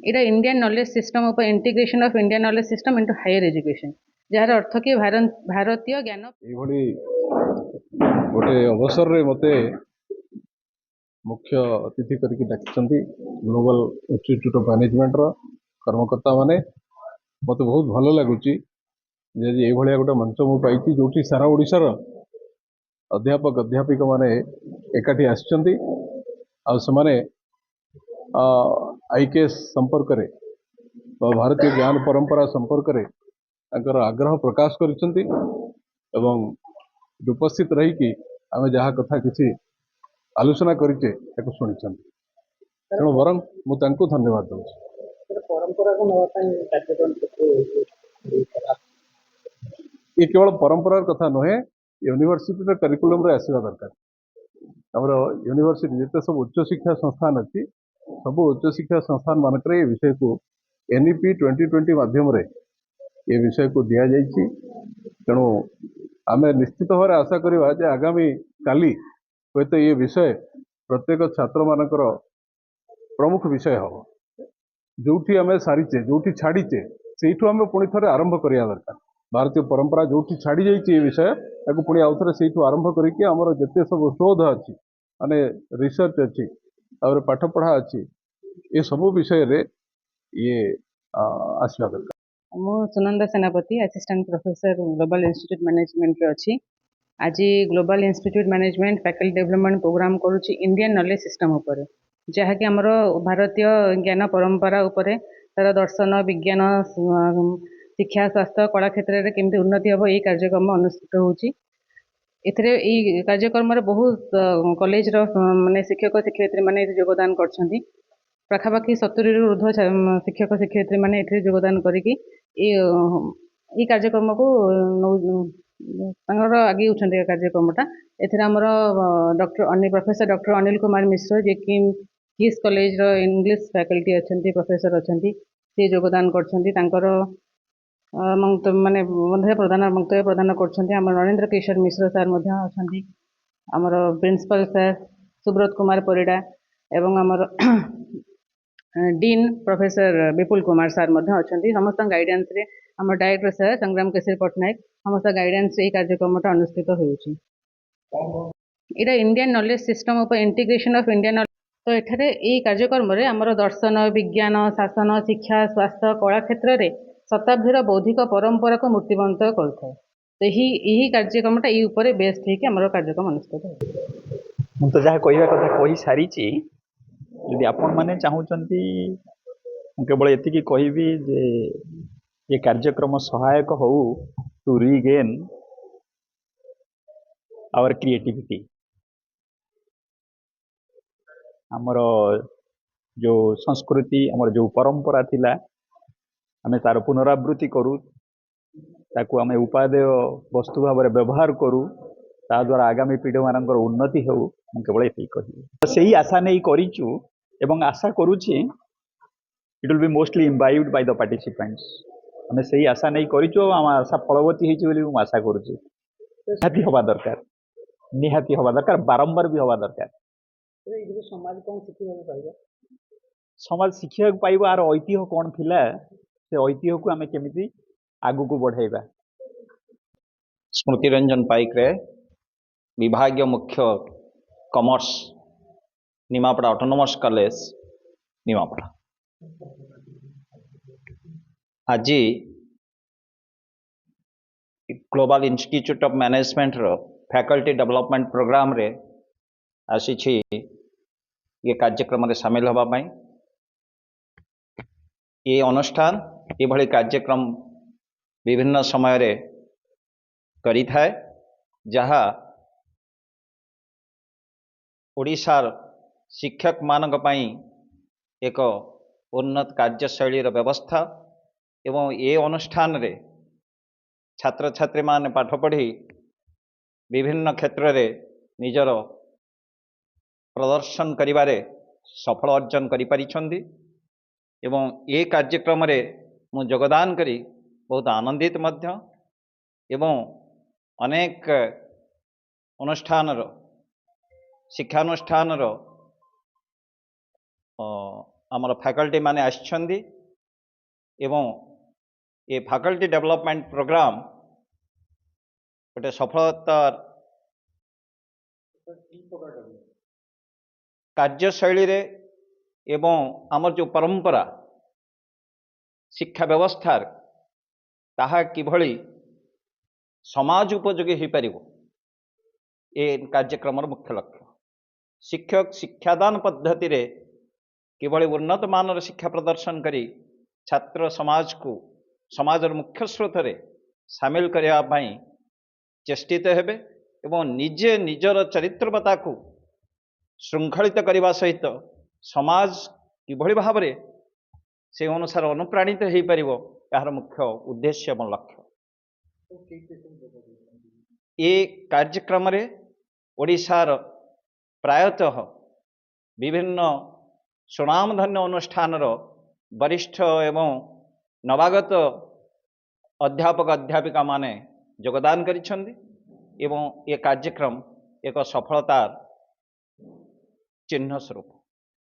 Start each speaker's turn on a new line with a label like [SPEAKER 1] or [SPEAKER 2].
[SPEAKER 1] এটা Indian knowledge system of integration of Indian knowledge system into higher education जार अर्थ कि भारतीय ज्ञान
[SPEAKER 2] ये गोटे अवसर रे मते मुख्य अतिथि करके डाकिछंती ग्लोबल इंस्टीट्यूट ऑफ मैनेजमेंट रो कर्मकर्ता माने मते बहुत भलो लागुची जे ये भलिया गोटे मंच मु पाइछि जोठी सारा ओडिसा रो अध्यापक अध्यापिका माने एकाठी आछंती आ समाने आईकेएस संपर्क रे भारतीय ज्ञान परंपरा संपर्क रे तांकर आग्रह प्रकाश करिसंती एवं उपस्थित रही कि आमे जहाँ कथा किसी आलोचना करिचे ताको सुनिछंती तेणु वरं मु तांको धन्यवाद दूँ। ये केवल परंपरार कथा नुहे यूनिवर्सिटी करिकुलम रे आसीबा दरकार हमर यूनिवर्सिटी जिते सब उच्च शिक्षा संस्थान अच्छी सब उच्च शिक्षा संस्थान मानक ये विषय को एनईपी 2020 माध्यम रे ये विषय को दिया जाइछि तेणु आमे निश्चित भाव आशा करिबा जे आगामी काली हयतो ये विषय प्रत्येक छात्र मानकर प्रमुख विषय हम जोठी आम सारीचे जोठी छाड़ीचे से आम पुणी थे आरंभ करिया दरकार भारतीय परंपरा जोठी छाड़ी जाइए ये विषय ताको पुणी आउ थे से आरंभ करके आमर जिते सब शोध अच्छी माने रिसर्च अच्छी और पाठ पढ़ा अच्छी ये सब विषय रे ये आसवा दरकार।
[SPEAKER 1] मु Sunanda Senapati assistant professor global institute management रे अछि। आज global institute management faculty development program करुच्ची इंडियन नॉलेज सिस्टम उपर जहाँकि आमर भारतीय ज्ञान परंपरा उपरे तार दर्शन विज्ञान शिक्षा स्वास्थ्य कला क्षेत्र में केमती उन्नति हम यही कार्यक्रम अनुष्ठित होची। एथिरे यही कार्यक्रम बहुत कॉलेज रो माने शिक्षक शिक्षयित्री माने योगदान करछंती पाखापाखि 70 रु ऊर्ध्व शिक्षक शिक्षयित्री माने एथिरे योगदान करिकि ई कार्यक्रम को आगे उठे कार्यक्रमटा एमर प्रोफेसर डॉक्टर अनिल कुमार मिश्र जे कि किस कॉलेज रो इंग्लिश फैकल्टी अच्छा प्रोफेसर अच्छा सी योगदान कर माने मंतव्य प्रदान कर नरेंद्र किशोर मिश्र सार आमर प्रिंसिपल सर सुब्रत कुमार परिडा एवं आमर डीन प्रोफेसर विपुल कुमार सार अच्छा समस्त गाइडेंस रे आम डायरेक्टर सर संग्राम केसरी पट्टनायक समस्त गाइडेंस यही कार्यक्रमटा अनुष्ठित होउची। इटा Indian knowledge system of integration of Indian तो एठारे यही कार्यक्रम रे आमर दर्शन विज्ञान शासन शिक्षा स्वास्थ्य कला क्षेत्र में शताब्दीर बौद्धिक परंपरा को मूर्तिबंत करथाय तो यही कार्यक्रमटा ये ऊपर बेस्ट है कि आमर कार्यक्रम अनुष्ठित हो।
[SPEAKER 3] तो जहाँ कहवा कथा कही सारी यदि आपण मैंने चाहूँगी केवल एतिकी कहबी जे ये कार्यक्रम सहायक हो टू रीगेन आवर क्रिएटिविटी आमर जो संस्कृति आमर जो परंपरा थिला आमे तार पुनरावृत्ति करूँ ताकू आमे उपादेय वस्तु भाव में व्यवहार करूँ ता द्वारा आगामी पीढ़ी मानकर उन्नति हो केवल ये कही से ही आशा नहीं करूँ एवं आशा करुच्ची it will be mostly imbibed by the participants आमे से ही आशा नहीं करूँ आम आशा फलवती होती आशा करुच्ची निहाती हवा दरकार निहाती हवा दरकार बारंबार भी हवा दरकार
[SPEAKER 1] समाज कौन शिखा
[SPEAKER 3] समाज शिक्षा पाइब आर ऐतिह्य कौन थिला से ऐतिह्य को आमे केमिति आगु को बढ़ाइबा।
[SPEAKER 4] स्मृति रंजन पाइकरे विभागीय मुख्य commerce Nimapada autonomous college Nimapada आज ग्लोबल इंस्टीट्यूट ऑफ मैनेजमेंट रो फैकल्टी डेवलपमेंट प्रोग्राम रे आसी ये कार्यक्रम में सामिल होगा पाई ये अनुष्ठान ये कार्यक्रम विभिन्न समय रे करी थाए जहाँ ओडिशार शिक्षक मानक पई एक उन्नत कार्यशैली व्यवस्था एवं ये अनुष्ठान रे छात्र छात्री माने पाठ पढ़ी विभिन्न क्षेत्र रे निजर प्रदर्शन करिबारे सफल अर्जन करि परिछंदी एवं ये कार्यक्रम रे मु योगदान करी बहुत आनंदित मध्य एवं अनेक अनुष्ठान शिक्षानुष्ठान ଆମର ଫ୍ୟାକଲ୍ଟି ମାନେ ଆସିଛନ୍ତି ଏବଂ ଏ ଫ୍ୟାକଲ୍ଟି ଡେଭଲପମେଣ୍ଟ ପ୍ରୋଗ୍ରାମ ଗୋଟେ ସଫଳତାର କାର୍ଯ୍ୟଶୈଳୀରେ ଏବଂ ଆମର ଯେଉଁ ପରମ୍ପରା ଶିକ୍ଷା ବ୍ୟବସ୍ଥାର ତାହା କିଭଳି ସମାଜ ଉପଯୋଗୀ ହୋଇପାରିବ ଏ କାର୍ଯ୍ୟକ୍ରମର ମୁଖ୍ୟ ଲକ୍ଷ୍ୟ। ଶିକ୍ଷକ ଶିକ୍ଷାଦାନ ପଦ୍ଧତିରେ କିଭଳି ଉନ୍ନତ ମାନର ଶିକ୍ଷା ପ୍ରଦର୍ଶନ କରି ଛାତ୍ର ସମାଜକୁ ସମାଜର ମୁଖ୍ୟ ସ୍ରୋତରେ ସାମିଲ କରିବା ପାଇଁ ଚେଷ୍ଟିତ ହେବେ ଏବଂ ନିଜେ ନିଜର ଚରିତ୍ରବତାକୁ ଶୃଙ୍ଖଳିତ କରିବା ସହିତ ସମାଜ କିଭଳି ଭାବରେ ସେ ଅନୁସାରେ ଅନୁପ୍ରାଣିତ ହୋଇପାରିବ ଏହାର ମୁଖ୍ୟ ଉଦ୍ଦେଶ୍ୟ ଏବଂ ଲକ୍ଷ୍ୟ। ଏ କାର୍ଯ୍ୟକ୍ରମରେ ଓଡ଼ିଶାର ପ୍ରାୟତଃ ବିଭିନ୍ନ ସୁନାମଧନ୍ୟ ଅନୁଷ୍ଠାନର ବରିଷ୍ଠ ଏବଂ ନବାଗତ ଅଧ୍ୟାପକ ଅଧ୍ୟାପିକାମାନେ ଯୋଗଦାନ କରିଛନ୍ତି ଏବଂ ଏ କାର୍ଯ୍ୟକ୍ରମ ଏକ ସଫଳତାର ଚିହ୍ନ ସ୍ୱରୂପ।